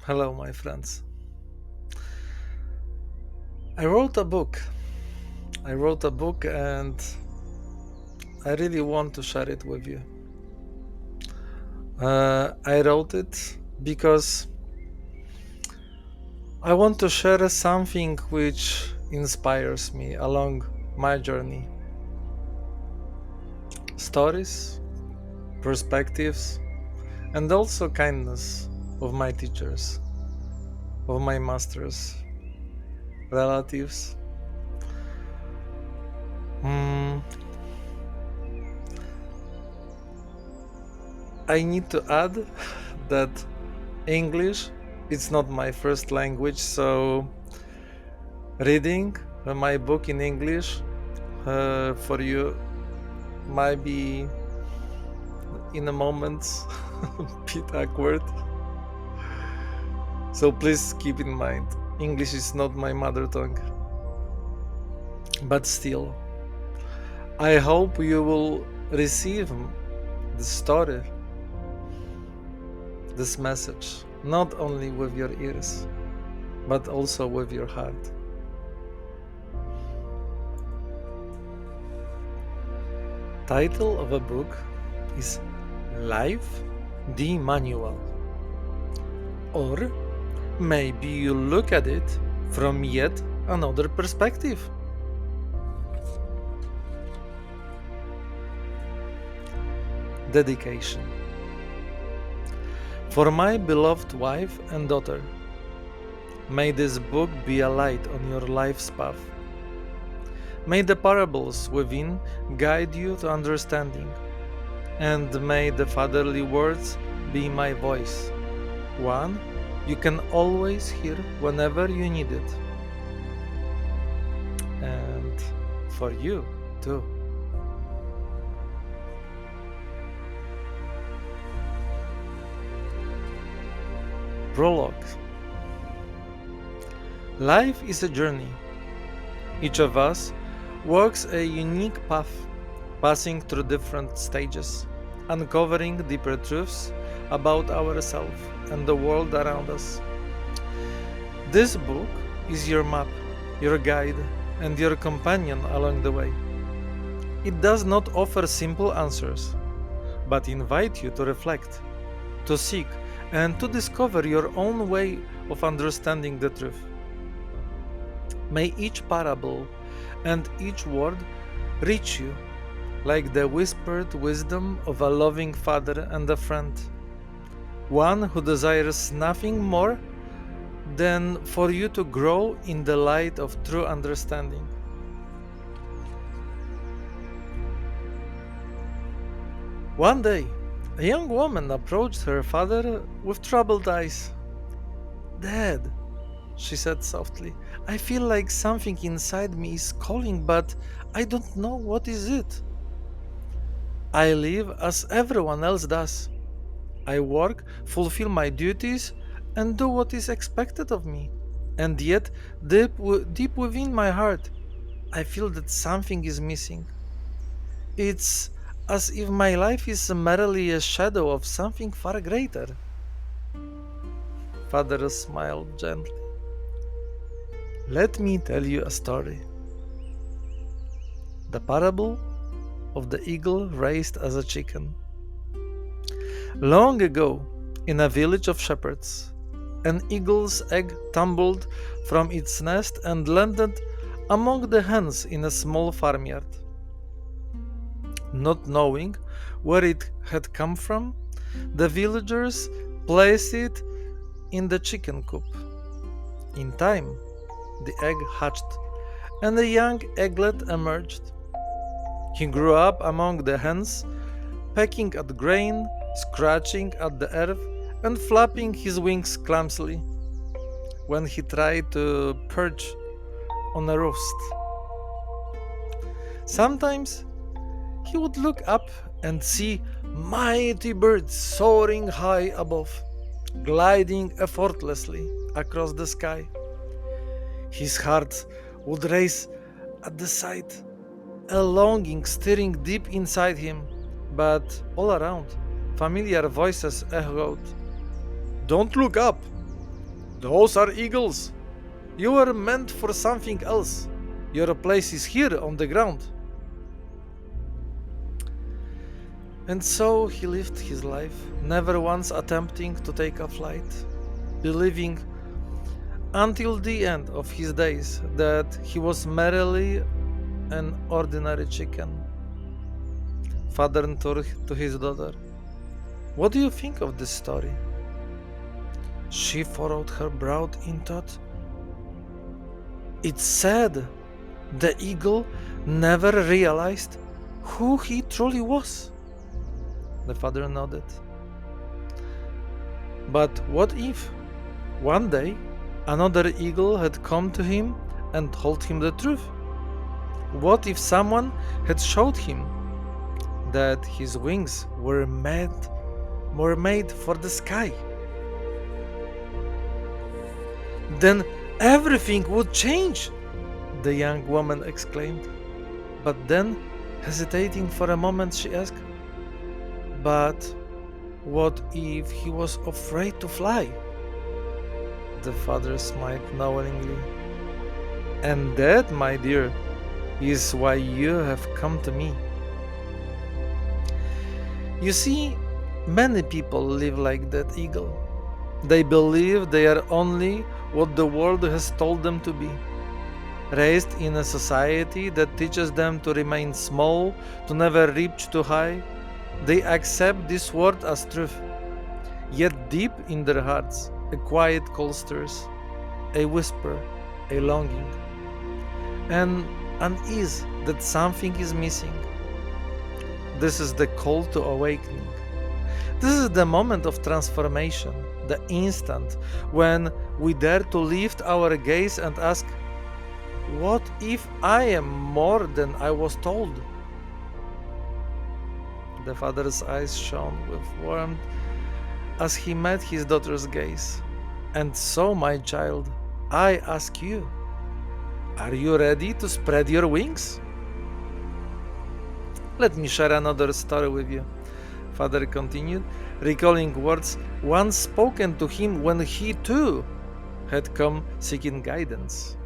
Hello, my friends. I wrote a book. I wrote a book and I really want to share it with you. I wrote it because I want to share something which inspires me along my journey. Stories, perspectives, and also kindness of my teachers, of my masters, relatives. Hmm, I need to add that English it's not my first language, so reading my book in English for you might be in a moment a bit awkward. So please keep in mind, English is not my mother tongue. But still, I hope you will receive the story, this message, not only with your ears, but also with your heart. Title of a book is Life the Manual. Or maybe you look at it from yet another perspective. Dedication. For my beloved wife and daughter, may this book be a light on your life's path. May the parables within guide you to understanding, and may the fatherly words be my voice, one you can always hear whenever you need it. And for you too. Prologue. Life is a journey. Each of us walks a unique path, passing through different stages, uncovering deeper truths about ourselves and the world around us. This book is your map, your guide, and your companion along the way. It does not offer simple answers, but invite you to reflect, to seek, and to discover your own way of understanding the truth. May each parable and each word reach you like the whispered wisdom of a loving father and a friend, one who desires nothing more than for you to grow in the light of true understanding. One day, a young woman approached her father with troubled eyes. "Dad," she said softly, "I feel like something inside me is calling, but I don't know what is it. I live as everyone else does. I work, fulfill my duties, and do what is expected of me. And yet, deep within my heart, I feel that something is missing. It's as if my life is merely a shadow of something far greater." Father smiled gently. "Let me tell you a story. The parable of the eagle raised as a chicken. Long ago, in a village of shepherds, an eagle's egg tumbled from its nest and landed among the hens in a small farmyard. Not knowing where it had come from, the villagers placed it in the chicken coop. In time, the egg hatched and a young eaglet emerged. He grew up among the hens, pecking at grain, scratching at the earth, and flapping his wings clumsily when he tried to perch on a roost. Sometimes he would look up and see mighty birds soaring high above, gliding effortlessly across the sky. His heart would race at the sight, a longing stirring deep inside him, but all around, familiar voices echoed, "Don't look up! Those are eagles. You were meant for something else. Your place is here on the ground. And so he lived his life, never once attempting to take a flight, believing until the end of his days that he was merely an ordinary chicken. Father turned to his daughter. What do you think of this story? She furrowed her brow in thought. It said the eagle never realized who he truly was. The father nodded. But what if one day another eagle had come to him and told him the truth? What if someone had showed him that his wings were made for the sky? Then everything would change, the young woman exclaimed. But then, hesitating for a moment, she asked, but what if he was afraid to fly? The father smiled knowingly. And that, my dear, is why you have come to me. You see, many people live like that eagle. They believe they are only what the world has told them to be. Raised in a society that teaches them to remain small, to never reach too high, they accept this word as truth. Yet deep in their hearts, a quiet call stirs, a whisper, a longing, and unease that something is missing. This is the call to awakening. This is the moment of transformation, the instant when we dare to lift our gaze and ask, what if I am more than I was told? The father's eyes shone with warmth as he met his daughter's gaze. And so, my child, I ask you, are you ready to spread your wings? Let me share another story with you, father continued, recalling words once spoken to him when he too had come seeking guidance.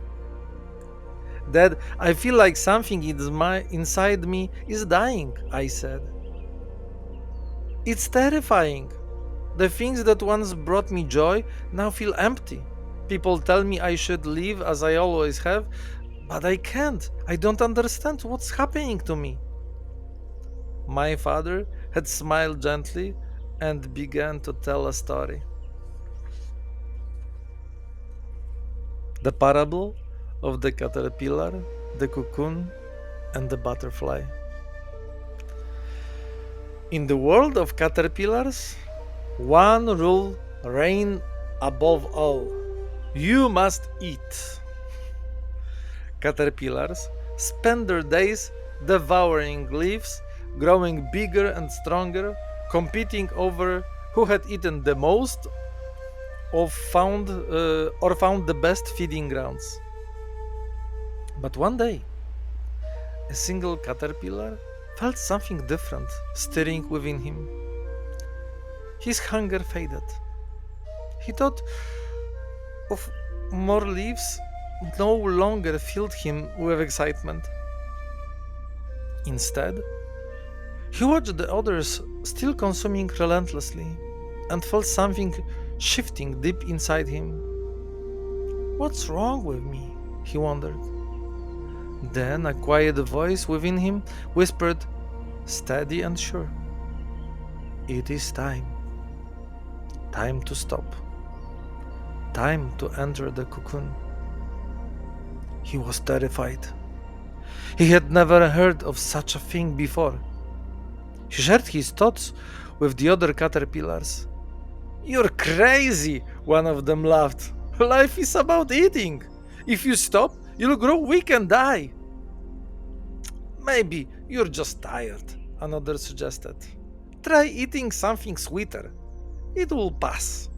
Dad, I feel like something inside me is dying, I said. It's terrifying. The things that once brought me joy now feel empty. People tell me I should live as I always have, but I can't. I don't understand what's happening to me. My father had smiled gently and began to tell a story. The parable of the caterpillar, the cocoon, and the butterfly. In the world of caterpillars, one rule reigns above all. You must eat. Caterpillars spend their days devouring leaves, growing bigger and stronger, competing over who had eaten the most or found the best feeding grounds. But one day, a single caterpillar felt something different stirring within him. His hunger faded. He thought of more leaves no longer filled him with excitement. Instead, he watched the others still consuming relentlessly and felt something shifting deep inside him. What's wrong with me? He wondered. Then a quiet voice within him whispered, steady and sure, "It is time. Time to stop. Time to enter the cocoon." He was terrified. He had never heard of such a thing before. He shared his thoughts with the other caterpillars. "You're crazy," one of them laughed. "Life is about eating. If you stop, you'll grow weak and die." "Maybe you're just tired," another suggested. "Try eating something sweeter. It will pass."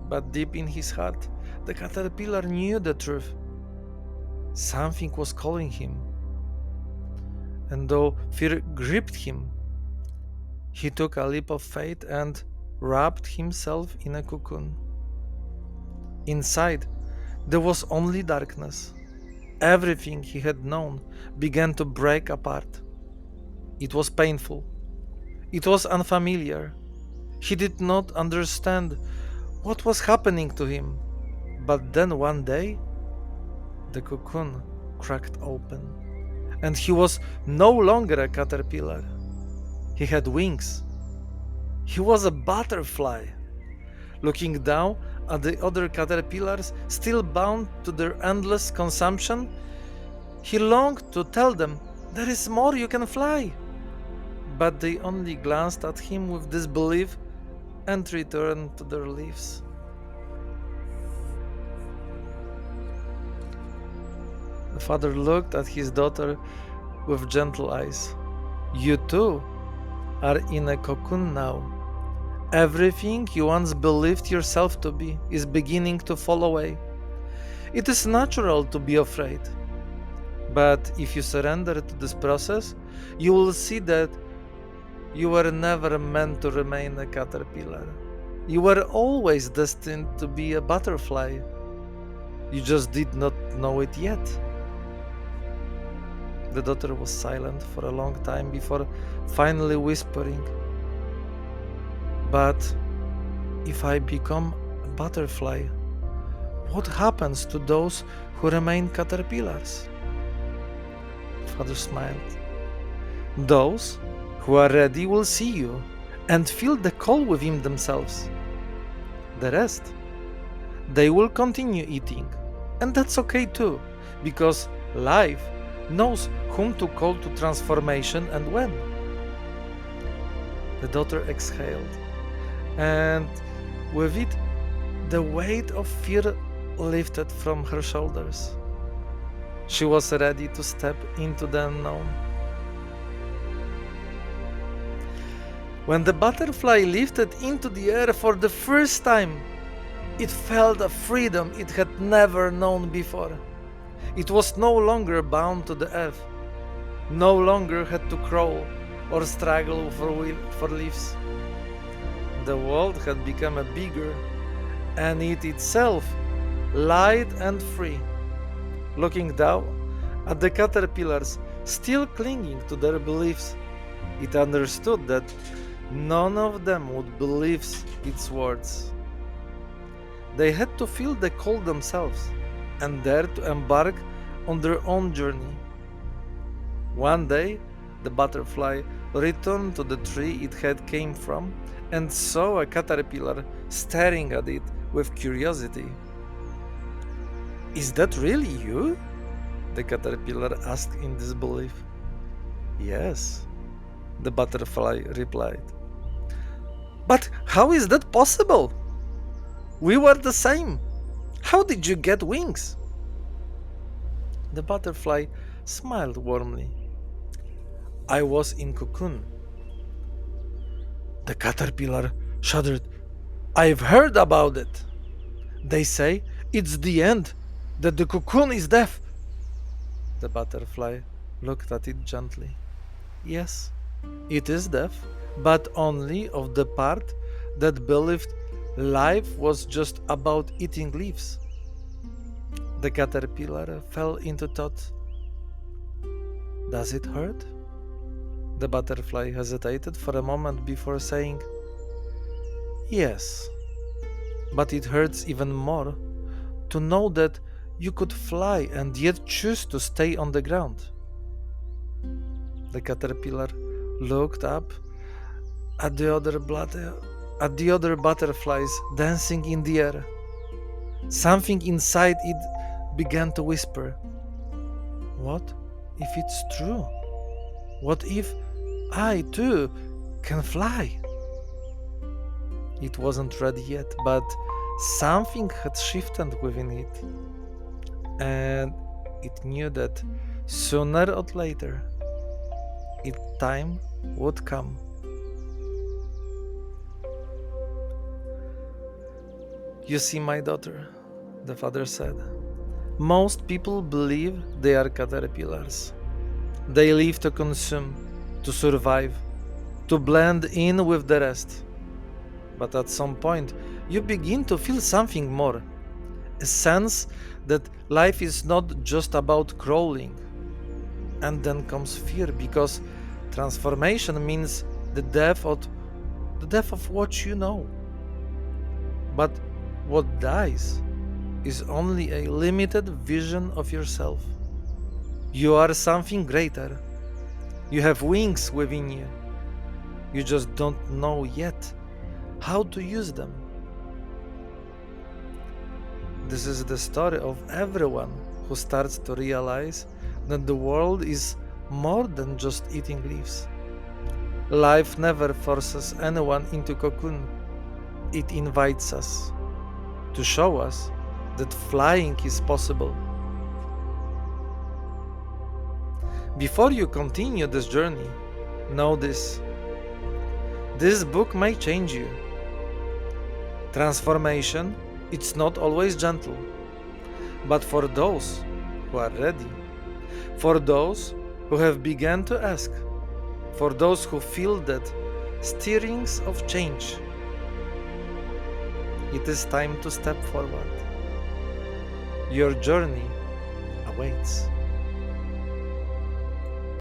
But deep in his heart, the caterpillar knew the truth. Something was calling him. And though fear gripped him, he took a leap of faith and wrapped himself in a cocoon. Inside, there was only darkness. Everything he had known began to break apart. It was painful. It was unfamiliar. He did not understand what was happening to him. But then one day, the cocoon cracked open, and he was no longer a caterpillar. He had wings. He was a butterfly. Looking down at the other caterpillars, still bound to their endless consumption, he longed to tell them, "There is more, you can fly." But they only glanced at him with disbelief and returned to their leaves. The father looked at his daughter with gentle eyes. "You too are in a cocoon now. Everything you once believed yourself to be is beginning to fall away. It is natural to be afraid. But if you surrender to this process, you will see that you were never meant to remain a caterpillar. You were always destined to be a butterfly. You just did not know it yet." The daughter was silent for a long time before finally whispering, "But if I become a butterfly, what happens to those who remain caterpillars?" Father smiled. "Those who are ready will see you and feel the call within themselves. The rest, they will continue eating. And that's okay too, because life knows whom to call to transformation and when." The daughter exhaled, and with it, the weight of fear lifted from her shoulders. She was ready to step into the unknown. When the butterfly lifted into the air for the first time, it felt a freedom it had never known before. It was no longer bound to the earth, no longer had to crawl or struggle for leaves. The world had become a bigger, and it itself light and free. Looking down at the caterpillars still clinging to their beliefs, it understood that none of them would believe its words. They had to feel the call themselves and dare to embark on their own journey. One day, the butterfly returned to the tree it had came from and saw a caterpillar staring at it with curiosity. "Is that really you?" the caterpillar asked in disbelief. "Yes," the butterfly replied. "But how is that possible? We were the same. How did you get wings?" The butterfly smiled warmly. "I was in cocoon." The caterpillar shuddered. "I've heard about it. They say it's the end, that the cocoon is death." The butterfly looked at it gently. "Yes, it is death, but only of the part that believed life was just about eating leaves." The caterpillar fell into thought. "Does it hurt?" The butterfly hesitated for a moment before saying, "Yes, but it hurts even more to know that you could fly and yet choose to stay on the ground." The caterpillar looked up at the other butterflies dancing in the air. Something inside it began to whisper, "What if it's true? What if I too can fly?" It wasn't ready yet, but something had shifted within it, and it knew that sooner or later its time would come. "You see, my daughter," the father said, "most people believe they are caterpillars. They live to consume, to survive, to blend in with the rest. But at some point, you begin to feel something more, a sense that life is not just about crawling. And then comes fear, because transformation means the death of what you know. But what dies is only a limited vision of yourself. You are something greater. You have wings within you. You just don't know yet how to use them. This is the story of everyone who starts to realize that the world is more than just eating leaves. Life never forces anyone into cocoon. It invites us to show us that flying is possible. Before you continue this journey, know this. This book may change you. Transformation, it's not always gentle, but for those who are ready, for those who have begun to ask, for those who feel that stirrings of change, it is time to step forward. Your journey awaits.